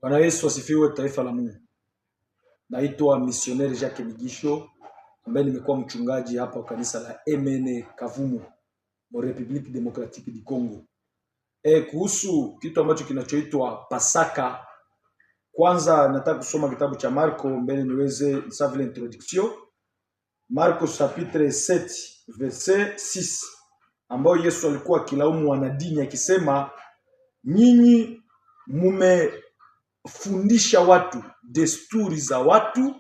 Bwana Yesu asifiwe, taifa la Mungu. Naitwa Missionnaire Jacques Migisho ambaye nimekuwa mchungaji hapa wa kanisa la MN Kavumu mu Republique Democratique du Congo. Kuhusu kitu ambacho kinachoitwa Pasaka, kwanza nataka kusoma kitabu cha Marko mbele niweze vile introduction. Marko chapitre 7 verset 6, ambao Yesu alikuwa akilaumu wanadini akisema, nyinyi mumefundisha watu desturi za watu,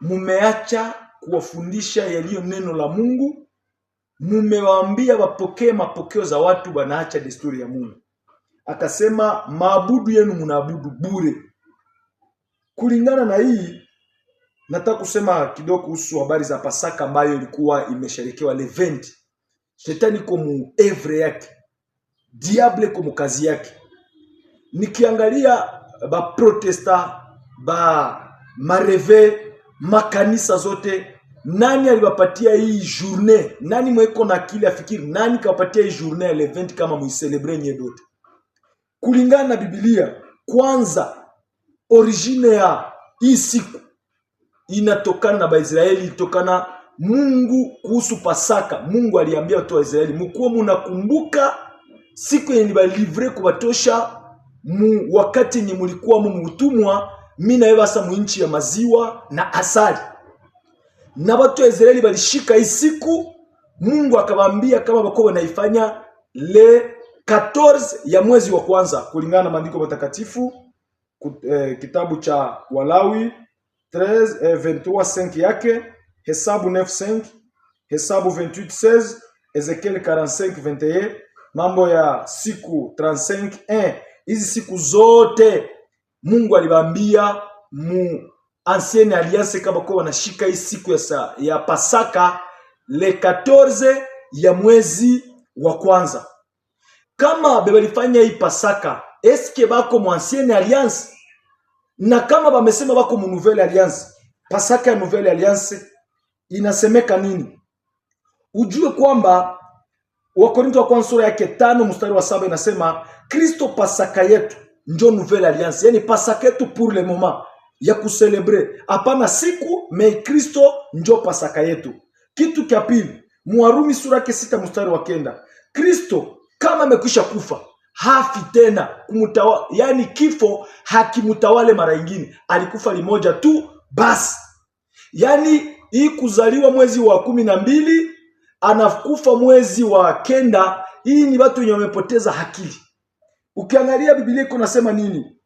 mumeacha kuwafundisha yaliyo neno la Mungu, mumewaambia wapokee mapokeo za watu, wanaacha desturi ya Mungu. Akasema maabudu yenu mnaabudu bure. Kulingana na hii, nataka kusema kidogo kuhusu habari za Pasaka ambayo ilikuwa imesherekewa le 20. Shetani komu evre yake, diable komu kazi yake. Nikiangalia ba protesta, ba mareve, makanisa zote, nani aliwapatia hii journée? Nani mweko na akili afikiri nani kawapatia hii journée le 20 kama muicelebre nyedote? Kulingana na Biblia, kwanza origine ya hii siku inatokana na Baisraeli, ilitokana Mungu. Kuhusu Pasaka, Mungu aliambia watu wa Israeli, mkuwa munakumbuka siku yenye balivre kubatosha wakati ni mulikuwa mumutumwa, mina yebasa muinchi ya maziwa na asali. Na watu wa Israeli balishika hii siku, Mungu akabambia kama bako wanaifanya le 14 ya mwezi wa kwanza, kulingana na maandiko matakatifu. Kitabu cha Walawi 13:23-5 yake, Hesabu 9:5, Hesabu 28:16, Ezekiel 45:21, Mambo ya siku 35:1. Hizi siku zote Mungu alibambia mu ancienne alliance kama kwa wanashika hii siku ya Pasaka le 14 ya mwezi wa kwanza. Kama bebalifanya hii Pasaka, eske bako mu ancienne alliance? Na kama bamesema bako mu nouvelle alliance, Pasaka ya nouvelle alliance inasemeka nini? Ujue kwamba Wakorintho wa kwanza sura yake 5 mstari wa 7 inasema Kristo Pasaka yetu njo nouvelle alliance. Yani Pasaka yetu pour le moment ya kuselebre, hapana siku, me Kristo njo Pasaka yetu. Kitu kia pili, Warumi sura yake 6 mstari wa 9, Kristo kama amekwisha kufa hafi tena kumutawa, yani kifo hakimutawale mara nyingine, alikufa limoja tu basi. Yani hii kuzaliwa mwezi wa 12 anakufa mwezi wa 9, hii ni watu wenye wamepoteza akili. Ukiangalia Biblia iko nasema nini?